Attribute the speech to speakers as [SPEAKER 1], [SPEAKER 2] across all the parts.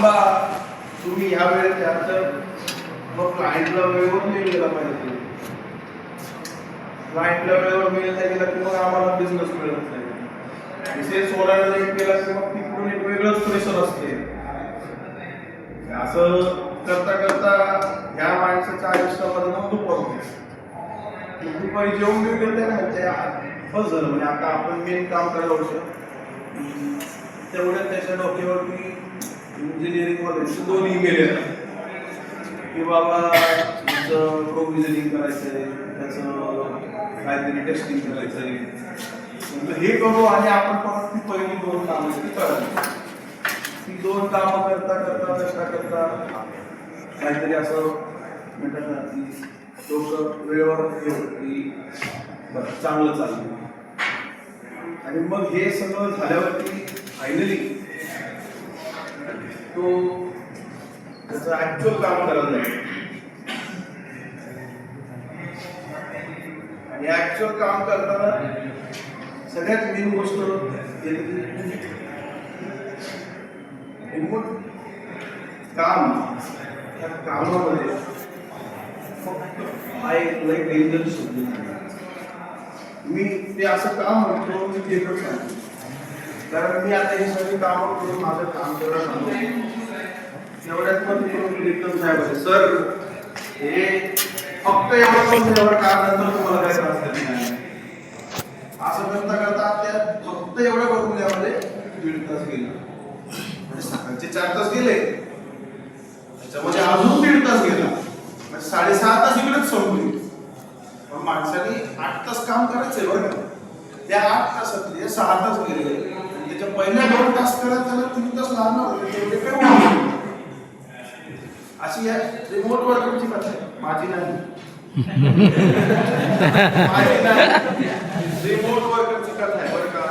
[SPEAKER 1] थांबा तुम्ही ह्या वेळेत या तर मग क्लायंटला वेळेवर मेल गेला पाहिजे. क्लायंटला वेळेवर मेल नाही गेला की मग आम्हाला बिझनेस मिळत नाही. सेल्स ओरायला लेट केला की मग तिकडून एक वेगळंच प्रेशर असते. असं करता करता ह्या माणसाच्या आयुष्यामध्ये मग दुपारी जेवून मी गेले ना ते बस झालं. म्हणजे आता आपण मेन काम करायला होतं तेवढ्या त्याच्या डोक्यावरती इंजिनिअरिंग वगैरे दोन्ही गेले की बाबा त्याचं प्रोव्हिजनिंग करायचं आहे, त्याचं काहीतरी टेस्टिंग करायचं आहे. हे करू आणि आपण परत ती पहिली दोन कामं करायची. ती दोन कामं करता करता करता करता काहीतरी असं म्हणतात ना की डोकं वेळेवर की बरं चांगलं चाललं. आणि मग हे सगळं झाल्यावरती फायनली तो त्याचं ऍक्च्युअल काम करायला जाईल. आणि ऍक्च्युअल काम करताना सगळ्यात मेन गोष्ट काम. त्या कामामध्ये फक्त हा एक लय डेंजर शब्द. मी ते असं काम म्हणतो मी देतच नाही. कारण मी आता हे सगळी कामं करून माझं काम करत आलो. एवढ्यात पण एकदम साहेब सर हे फक्त एवढं काम नंतर तुम्हाला काय त्रास नाही. असं करता करता त्या फक्त एवढं करून यामध्ये 1.5 तास गेला. म्हणजे सकाळचे 4 तास गेले त्याच्यामध्ये अजून 1.5 तास गेला. म्हणजे 6.5 तास इकडेच संपले. पण माणसाने 8 तास काम करायचंय बरं का. त्या 8 तासातले 6 तास गेले. त्याच्या पहिल्या 2 तास करत त्याला 3 तास लागणार होते. तेवढे काय अशी या रिमोट वर्करची कथा आहे. माझी नाही माझी नाही रिमोट वर्करची कथा आहे बरं का.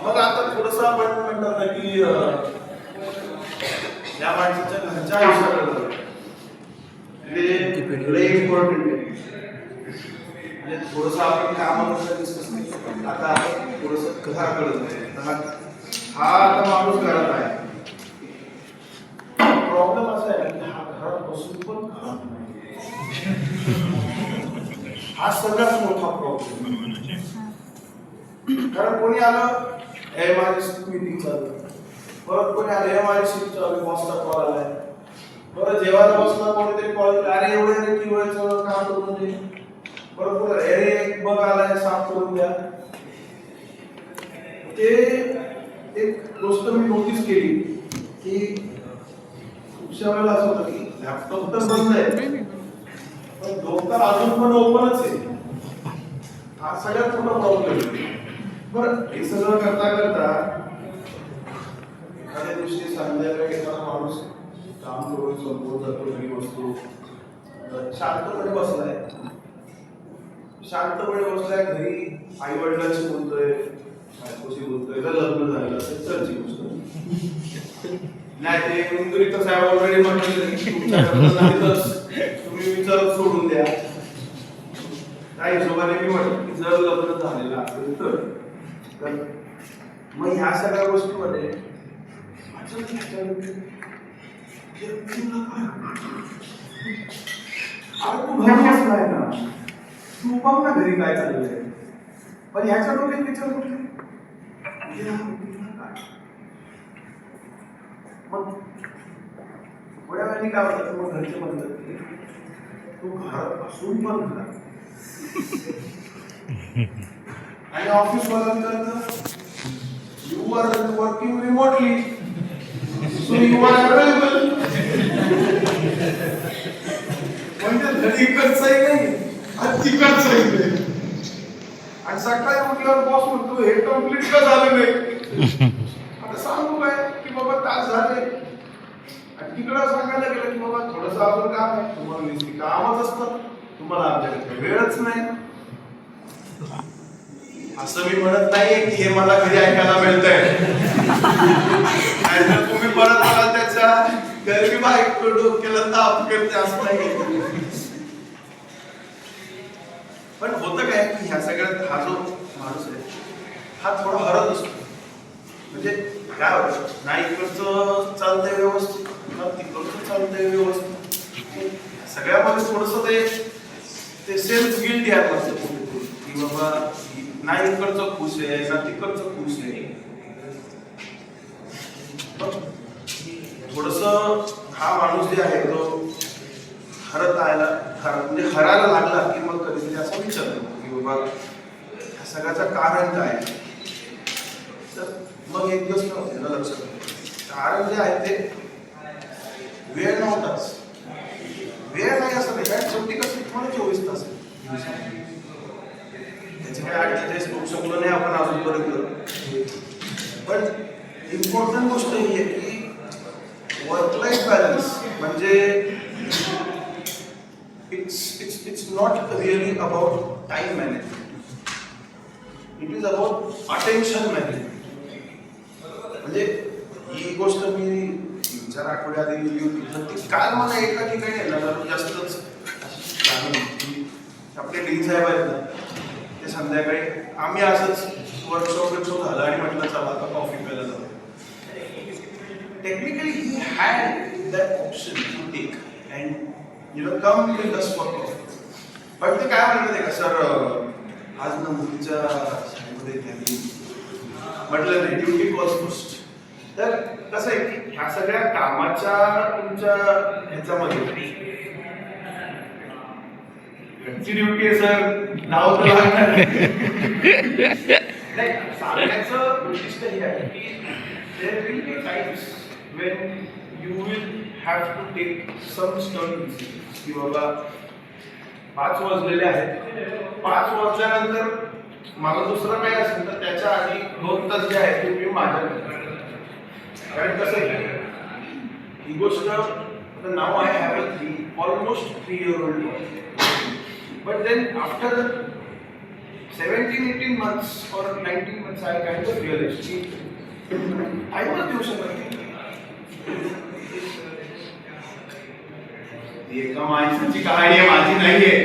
[SPEAKER 1] मग आता थोडस आपण म्हणतात ना की या माणसाच्या घरच्या आयुष्याकडे इम्पॉर्टंट आहे. म्हणजे थोडस आपण कामाबद्दल डिस्कस नाही. आता आपण थोडस घराकडे हा आता माणूस घरात आहे. प्रॉब्लेम असा आहे की हा घरात बसून पण खात नाही. हा सगळ्यात मोठा प्रॉब्लेम. कारण कोणी आलं हे माझी मीटिंग चालू, परत कोणी आलं हे माझी शिफ्ट चालू, बॉसचा कॉल आलाय, परत जेवायला बसला कोणीतरी कॉल अरे एवढे की व्हायचं काम करून दे, परत बोला अरे एक बघ आलाय साफ करून द्या. ते एक गोष्ट मी नोटीस केली की खूपशा वेळेला असं होतं की लॅपटॉप तर बंद आहे पण डोकं अजून पण ओपनच आहे. हा सगळ्यात मोठा प्रॉब्लेम आहे. बरं हे सगळं करता करता एखाद्या दिवशी संध्याकाळी एखादा माणूस काम करून संपवून जातो, घरी बसतो, शांतपणे बसलाय, घरी आई वडिलांशी बोलतोय, बायकोशी बोलतोय, जर लग्न झालेलं असेल तरची गोष्ट नाही. ते इंग्रजीचं साहेब ऑलरेडी म्हटलं तुम्ही विचारत सोडून द्या. त्या हिशोबाने मी म्हटलं की जर लग्न झालेलं असेल तर मग ह्या सगळ्या गोष्टीमध्ये तू घरी बसलाय ना, तू बघ ना घरी काय चाललंय. पण ह्याच्या डोक्यात विचार करतो मग थोड्या वेळाने काय होतं. मग घरचे म्हणतात की तू घरात बसून पण घरा आणि ऑफिस वाल्यांचं you are working remotely so you are available. म्हणजे घरी इकडचंही नाही आणि तिकडचंही नाही. आणि सकाळी उठल्यावर बॉस म्हणतो हे कम्प्लीट का झालं नाही. आता सांगू काय की बाबा तास झाले आणि तिकडं सांगायला गेलं की बाबा थोडंसं अजून काम आहे. तुम्हाला कामच असतं, तुम्हाला आमच्याकडे वेळच नाही. असं मी म्हणत नाहीये की हे मला घरी ऐकायला मिळतंय. तुम्ही परत मला त्याच्या गरीब बायको डोक्याला ताप करते असं नाही. पण होतं काय की ह्या सगळ्यात हा जो हा थोडा हरत असतो. म्हणजे काय होतं, नाही इकडचं चालतंय व्यवस्थित ना तिकडचं चालतंय व्यवस्थित, सगळ्यामध्ये थोडंसं ते सेल्फ गिल्ट यायला लागतं कुठेतरी की बाबा नाही इकडचं खुश आहे ना तिकडचं खुश आहे. थोडस हा माणूस जे आहे तो म्हणजे हरायला लागला की मग कधीतरी असं विचारतो की बाबा ह्या सगळ्याचं कारण काय. तर मग एक दिवस ना लक्षात कारण जे आहे ते वेळ नव्हताच. वेळ नाही असं नाही, काय शेवटी कसं तुम्हाला 24 तास त्याचे काय 48 होऊ शकलो नाही आपण अजूनपर्यंत. पण इम्पॉर्टंट गोष्ट ही आहे की वर्क लाईफ बॅलन्स म्हणजे it's not really about time management. It is about attention management. म्हणजे ही गोष्ट मी 3-4 आठवड्या आधी लिहिली होती. ती काल मला एका ठिकाणी आहे ना जास्तच आपले डी साहेब आहेत ना ते संध्याकाळी आम्ही असंच वर्कशॉप झालं आणि म्हटलं चला आता कॉफी प्यायला जाऊ. Technically he had that option to take and come with us for coffee. पण ते काय म्हणते का सर आज ना मुलीच्या शाळेमध्ये त्यांनी म्हटलं नाही ड्युटी कॉल्स फर्स्ट. तर कसं आहे की ह्या सगळ्या कामाच्या तुमच्या ह्याच्यामध्ये घरची ड्युटी आहे सर नाव तर लागणार नाही. सांगण्याचं उद्दिष्ट हे आहे की there will be times when you will have to take some stern decisions की बाबा 5 वाजलेले आहेत, 5 वाजल्यानंतर मला दुसरं काही असेल तर त्याच्या आधी 2 तास जे आहेत ते मी माझ्याकडे. कारण कसं आहे ही गोष्ट आता नाव I have almost 3 year old boy. But then after 17-18 months or 19 months I kind of realized I was देऊ शकत नाही. एका माणसाची कहाणी आहे, माझी नाहीये.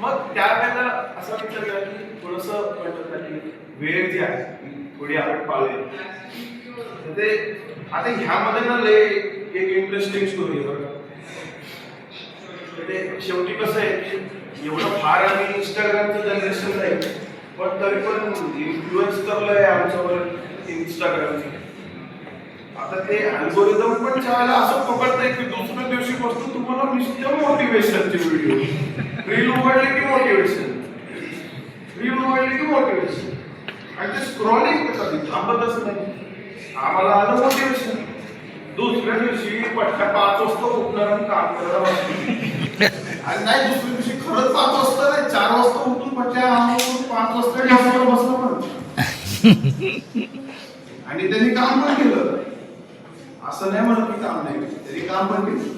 [SPEAKER 1] मग त्यावेळेला असा विचार केला की थोडस म्हणतात की वेळ जी आहे थोडी आपण पाळली. ते आता ह्यामध्ये ना लय एक इंटरेस्टिंग स्टोरी आहे बघा. ते शेवटी कसं आहे की एवढं फार आम्ही इंस्टाग्रामचं जनरेशन नाही पण तरी पण इन्फ्लुएन्स करलंय आमच्यावर इंस्टाग्रामचं. आता ते अल्गोरिदम पण चायला असं पकडतंय की दुसऱ्या दिवशीपासून तुम्हाला नुसतं मोटिवेशनचे व्हिडिओ रील उघडले की मोटिवेशन, रील उघडले की मोटिवेशन आणि ते स्क्रॉलिंग कसं थांबतच नाही. आम्हाला आलं मोटिवेशन, दुसऱ्या दिवशी पटका 5 वाजता उठणार आणि काम करायला आणि नाही दुसऱ्या दिवशी खरंच 5 वाजता नाही 4 वाजता उठून पटल्या 5 वाजता कामावर बसलं पण आणि त्यांनी काम पण केलं. असं नाही म्हणत की काम नाही केलं, त्यांनी काम पण केलं.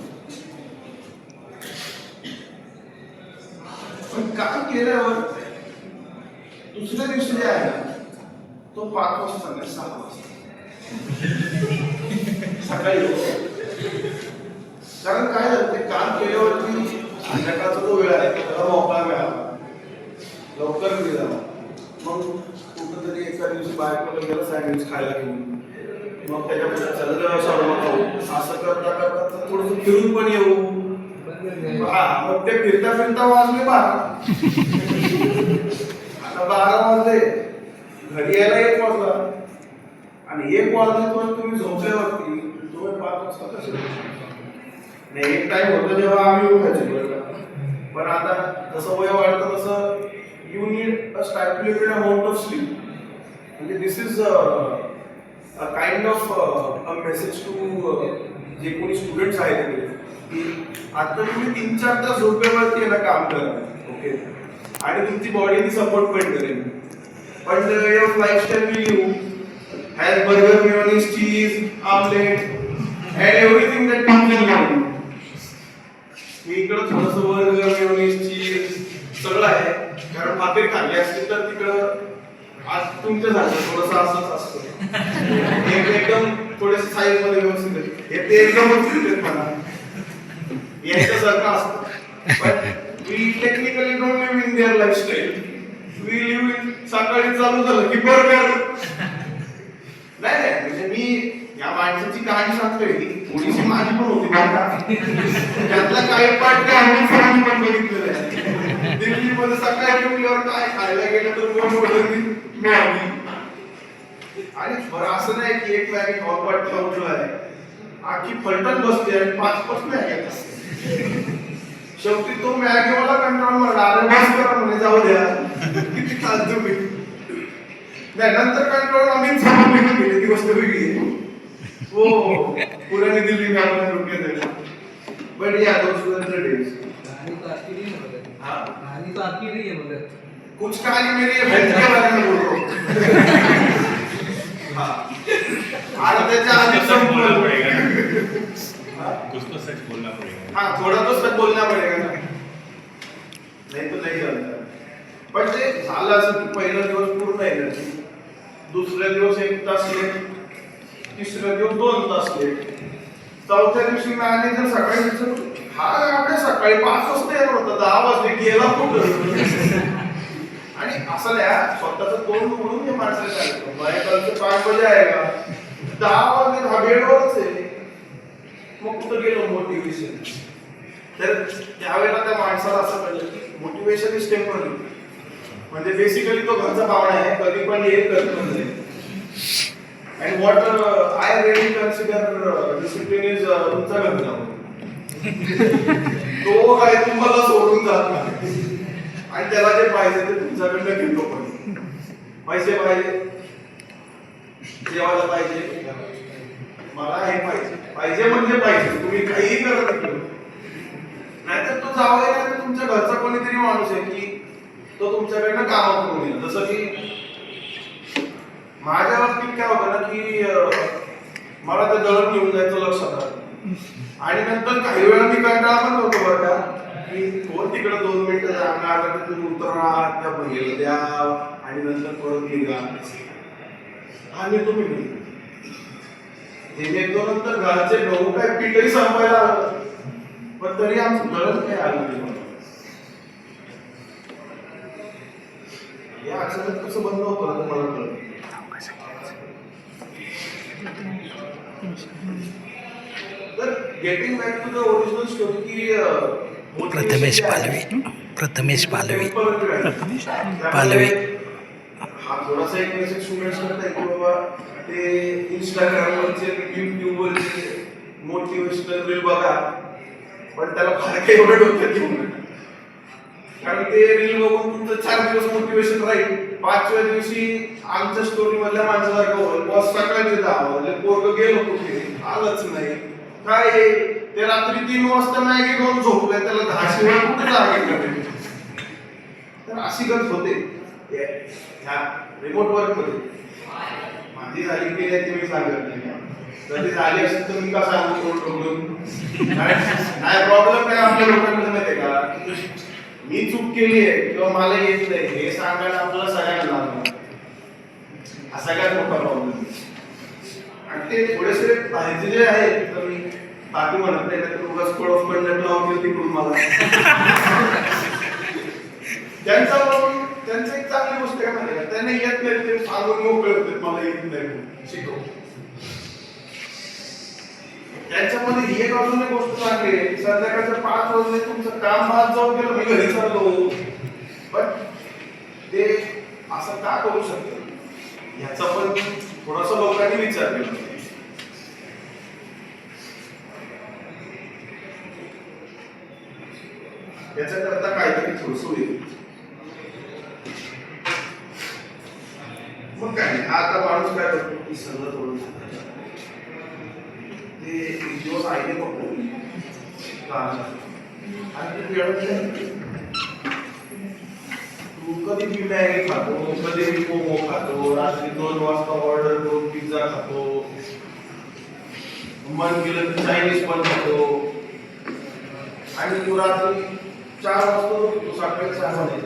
[SPEAKER 1] पण काम केल्यावर दुसऱ्या दिवशी जे आहे ना तो 5 वाजता नाही 6 वाजता सकाळी. कारण काय झालं ते काम केल्यावरती संध्याकाळचा जो वेळ आहे त्याला मोकळा मिळाला, लवकर गेला. मग कुठंतरी एका दिवशी बायकोला गेला सँडविच खायला घेऊन, मग त्याच्यामध्ये चाललं शॉर्मा खाऊ. असं करता करता थोडंसं फिरून पण येऊ. हा मग ते फिरता फिरता वाजले 12. आता 12 वाजले, घरी यायला 1 वाजला आणि 1 वाजल्यापर्यंत तुम्ही झोपल्यावरती तुम्ही 5 वाजता कसे नाही. एक टाइम होतो जेव्हा आम्ही उठायचो. पण आता जसं वय वाढतं तसं you need a stipulated amount of sleep. म्हणजे this is a kind of a message to जे कोणी स्टुडंट्स आहेत की आता तुम्ही 3-4 तास झोपेवरती याला काम करा. ओके आणि तुमची बॉडीनी सपोर्ट पण करेल. पण your lifestyle will you has burger, mayonnaise, cheese, omelette, and everything that comes in line. मी इकडं थोडंसं बर्गर, मेयोनीज, चीज सगळं आहे. कारण भाकरी खाल्ली असतील तर तिकडं आज तुमच्या झालं थोडंसं असंच असतं. एकदम थोडेसे साईज मध्ये व्यवस्थित हे ते एकदमच मला याच्यासारखं असतं. But we technically don't live in their lifestyle. We live in सकाळी चालू झालं की बर्गर. नाही नाही म्हणजे मी या माणसाची कहाणी सांगतोय की थोडीशी माझी पण होती बघा. त्यातला काही पाठ काय आम्ही पण बघितलेलं आहे. दिल्लीमध्ये सकाळी उठल्यावर काय खायला गेलं तर कोण मॅगी. आणि बरं असं नाही की एक मॅगी खाऊन वाटलं उठलाय. आखी फलटण बसते आणि 5-5 मॅगी असते. शेवटी तो मॅगीवाला कंटाळून म्हणला अरे बस करा म्हणे जाऊ द्या किती खाल तुम्ही. नाही नंतर कंटाळून आम्ही सामान घेऊन गेले ती गोष्ट वेगळी आहे. हो पुरानी दिल्ली में आपने रुके थे. बट या दोस्त वर डेज कहानी तो आपकी नहीं है मगर. हाँ कहानी तो आपकी नहीं है मगर कुछ कहानी मेरी है हेल्थ के बारे में बोल रहा हूँ. हाँ आज त्याच्या आधी संपूर्ण पडेगा. कुछ तो सच बोलना पड़ेगा. हाँ थोड़ा तो सच बोलना पड़ेगा ना. नहीं तो नहीं चलता. पण ते झालं असं की पहिला दिवस पूर्ण एनर्जी, दुसऱ्या दिवस 1 तास लेट, तिसऱ्या दिवस 2 तास लेट, चौथ्या दिवशी मॅनेजर सकाळी विचारतो हा आपल्या सकाळी 5 वाजता येणार होता 10 वाजले गेला कुठं. आणि असं नाही स्वतःचं तोंड उघडून हे माणसाला सांगतो माझ्याकडचं 5 बजे आहे का 10 वाजले हा बेडवरच आहे. मग कुठं गेलो मोटिवेशन. तर त्यावेळेला त्या माणसाला असं कळलं की मोटिवेशन इज टेम्पररी. म्हणजे बेसिकली तो घरचा पाहुणा आहे कधी पण येईल कधी पण जाईल. And what I really consider discipline is तुमचा घरचा. तो काय तुम्हाला सोडून जात नाही आणि त्याला जे पाहिजे ते तुमच्याकडनं घेतो. पण पैसे पाहिजे जेवायला पाहिजे मला हे पाहिजे म्हणजे पाहिजे तुम्ही काहीही करत नाही. नाहीतर तो जावं नाही तर तुमच्या घरचा कोणीतरी माणूस आहे की तो तुमच्याकडनं काम करून येईल. जसं की माझ्या बाबतीत काय होतं ना की मला ते दळण घेऊन जायचं लक्षात आलं आणि नंतर काही वेळा मी कंटाळा पण होतो बरं का की कोण तिकडे 2 मिनिटं जाणार तुम्ही उतरा त्या बहिणीला द्या आणि नंतर परत निघा आणि तुम्ही निघतो. नंतर घरचे गहू काय पीठही संपायला आलं पण तरी आमचं दळण काही आलं नाही. या अचानक कसं बंद होतं ना मला कळलं. तर getting back to the original story की
[SPEAKER 2] प्रथमेश पालवी
[SPEAKER 1] हा थोडासा एक मेसेज स्टुडंट्स करताय की बाबा ते इंस्टाग्रामवरचे युट्यूबवरचे मोटिवेशनल रील बघा पण त्याला फार काही एवढं डोक्यात घेऊ नका. कारण ते रील बघून तुमचं 4 दिवस मोटिवेशन राहील. 5व्या दिवशी आमच्या स्टोरी मधल्या माणसासारखं होईल बॉस सकाळी 10 वाजले पोरग गेलो कुठे आलंच नाही. काय ते रात्री 3 वाजता मॅगी खाऊन झोपले त्याला 10 शिवाय कुठे जागे. तर अशी गत होते ह्या रिमोट वर्क मध्ये. माझी झाली की नाही ते मी सांगत नाही. कधी झाली असेल तर मी का सांगू कोण नाही प्रॉब्लेम काय आपल्या लोकांमध्ये माहिती आहे का मी चूक केली आहे किंवा मला येत नाही हे सांगायला आपल्याला सगळ्यांना लागणार. हा सगळ्यात मोठा प्रॉब्लेम. आणि ते थोडेसे बाहेरचे जे आहेत तर मी बाकी म्हणत नाही तर उगाच कोड ऑफ कंडक्ट लावतील तिकडून मला त्यांचं एक चांगली गोष्ट काय माहिती का त्यांना येत नाही ते सांगून मोकळे होते मला येत नाही शिकव. त्यांच्यामध्ये ही एक अजून एक गोष्ट चांगली आहे की संध्याकाळच्या 5 वाजले तुमचं काम बाद जाऊन गेलं मी घरी चाललो. पण ते असं का करू शकतो याचा पण थोडासा लोकांनी विचार केला. याच्याकरता काहीतरी थोडस होईल. मग काय नाही आता माणूस काय करतो की सगळं थोडं ते एक दिवस आईने बघतो आणि तू कधी मी मॅगी खातो कधी मी मोमो खातो रात्री 2 वाजता ऑर्डर करून पिझ्झा खातो मन केलं की चायनीज पण खातो आणि तू रात्री 4 वाजता तू सकाळी 4 वाजता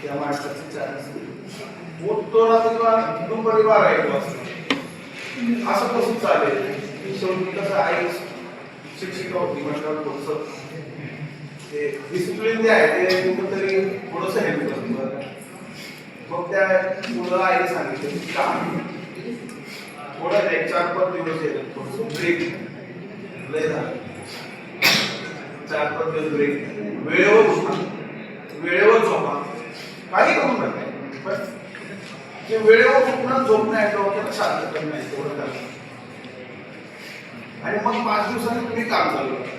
[SPEAKER 1] त्या माणसाचे 4 असते तो रात्री दुपारी 12-1 वाजता. असं कसं चालेल. शेवटी कसं आई शिक्षिका होती म्हटल्यावर थोडंसं ते डिसिप्लिन जे आहे ते कुठंतरी थोडंसं हेल्प करतं. मग त्या मुलाला आईने सांगितलं की काम थोडं 1-4-5 दिवस येतात थोडंसं ब्रेक लय झालं. 4-5 दिवस ब्रेक, वेळेवर उठा, वेळेवर झोपा, काही करू नका, पण ते वेळेवर उठणं झोपणं आहे डोक्याला शांत करणं आहे तेवढं करा. आणि मग 5 दिवसांनी तुम्ही काम चालू करा.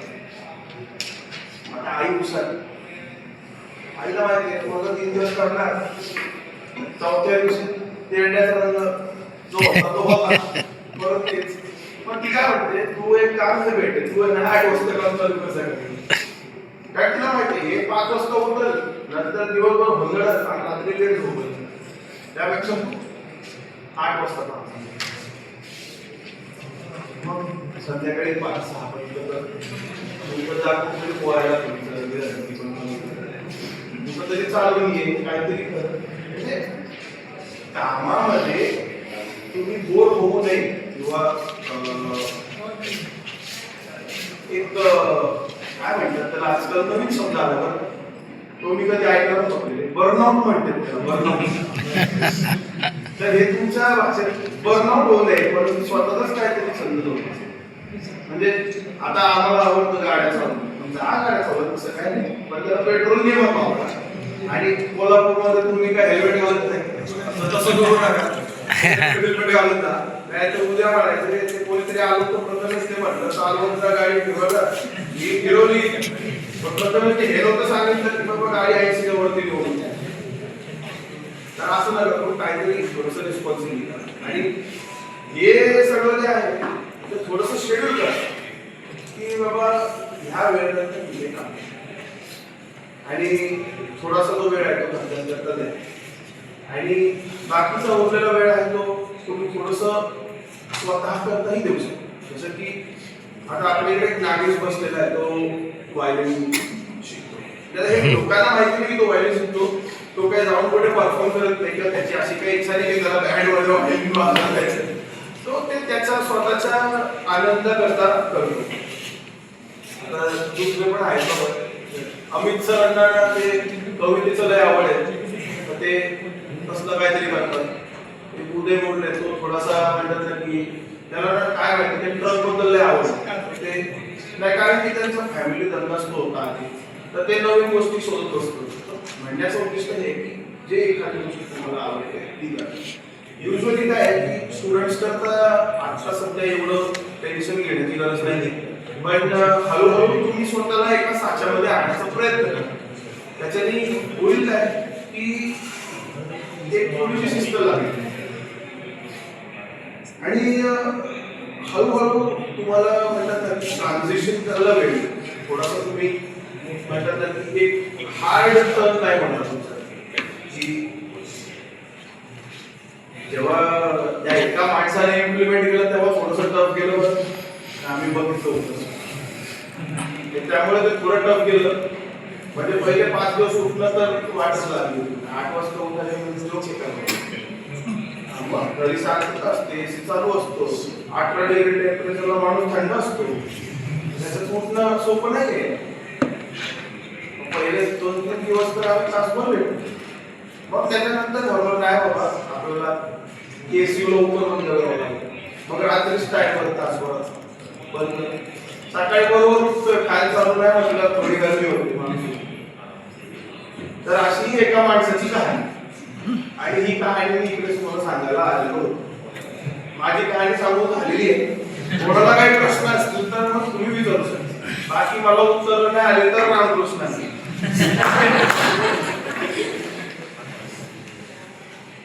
[SPEAKER 1] आता आई हुशार, आईला माहिती आहे मला 3 दिवस करणार, 4थ्या दिवशी तेरड्याचा रंग जो होता तो होता परत तेच. पण ती काय म्हणते, तू एक काम कर भेटे, तू 8 वाजता काम चालू कर सगळं. काय तिला माहिती हे 5 वाजता उठल, नंतर दिवसभर भंगडत आणि रात्री लेट झोपल, त्यापेक्षा 8 वाजता काम. मग संध्याकाळी 5-6 पर्यंत तुमचं जाग कुठे पोहायला तुमचं तरी चालून घे, काहीतरी कर. म्हणजे कामामध्ये तुम्ही बोर होऊ नये किंवा एक काय म्हणतात त्याला आजकाल नवीन शब्द आला बरं, तो मी कधी ऐकला नव्हते, बर्नआउट म्हणतात त्याला, बर्नआउट. तर हे तुमच्या भाषेत बर्नआउट होऊ नये पण स्वतःच काहीतरी समजत होतं. म्हणजे आता आम्हाला आवडतं गाड्या चालवणं, गाड्या चालवत तसं काय नाही, पण त्याला पेट्रोल नियम पावला. आणि कोल्हापूरमध्ये तुम्ही काय हेल्मेट घालत नाही, तसं करू नका, हेल्मेट घालून जा. नाही तर उद्या म्हणायचं ते कोणीतरी आलो तर प्रथमच ते म्हटलं चालवून जा गाडी फिरवलं, ही फिरवली, पण प्रथमच ते हे लोक सांगितलं की बाबा गाडी 80 वरती घेऊन. तर असं नका करून काहीतरी थोडंसं रिस्पॉन्सिबिलिटी. आणि हे सगळं जे आहे ते थोडंसं शेड्यूल करा की बाबा ह्या वेळेनंतर हे काम, आणि थोडासा जो वेळ आहे तो करता द्या, आणि बाकीचा उरलेला वेळ आहे तो तुम्ही थोडंसं स्वतः करताही देऊ शकता. जसं की आता आपल्याकडे एक नागेश बसलेला आहे, तो व्हायलिन शिकतो. त्याला हे लोकांना माहिती नाही की तो व्हायलिन शिकतो, तो काही जाऊन कुठे परफॉर्म करत नाही किंवा त्याची अशी काही इच्छा नाही की त्याला बँड वगैरे व्हायलिन वाजवायचं. तो ते त्याचा स्वतःच्या आनंद करता करतो. आता दुसरे पण आहेत बाबा, अमित सरांना ते कवितेचं लय आवड आहे, तर ते तसलं काहीतरी करतात. उदय बोलले तो थोडासा म्हणतात ना की त्याला काय माहिती ते ट्रक बद्दल लय आवड ते नाही, कारण की त्यांचा फॅमिली धंदा असतो होता आधी, तर ते नवीन गोष्टी शोधत असतो. म्हणण्याचं उद्दिष्ट हे की जे एखादी गोष्ट तुम्हाला आवडते ती करा. युजली काय आहे की स्टुडंट्स करता आता सध्या एवढं टेन्शन घेण्याची गरज नाही, पण हळूहळू तुम्ही स्वतःला एका साच्यामध्ये आणण्याचा प्रयत्न करा. त्याच्याने होईल काय की एक थोडीशी शिस्त लागेल आणि हळूहळू तुम्हाला म्हणतात ना ट्रान्झिशन करायला वेळ थोडासा तुम्ही म्हणतात ना की एक हार्ड टर्न नाही होणार तुमचा, की जेव्हा त्या एका माणसाने इम्प्लिमेंट केलं तेव्हा थोडंसं टफ गेलं, आम्ही बघितलं होतं. त्यामुळे ते थोडं टफ गेलं. म्हणजे पहिले 5 दिवस उठलं तर वाटच लागली, 8 वाजता उठायला म्हणजे लोक घरी सांगत असते, एसी चालू असतो, 18 डिग्री टेम्परेचरला माणूस थंड असतो, त्याच्यात उठणं सोपं नाहीये. पहिले 2-3 दिवस तर आम्ही तासभर भेटतो. मग त्याच्यानंतर ठरवलं नाही बाबा आपल्याला एसी लवकर बंद करावं लागेल, मग रात्री स्टार्ट करत तासभरात बंद, सकाळी बरोबर उठतोय, फॅन चालू नाही म्हटलं थोडी गरमी होती माणूस. तर अशी एका माणसाची कहाणी, आणि ही कहाणी मी इकडे तुम्हाला सांगायला आलेलो होतो. माझी कहाणी सांगून झालेली आहे. कोणाला काही प्रश्न असतील तर मग तुम्ही विचारू शकता, बाकी मला उत्तर नाही आले तर रामकृष्ण.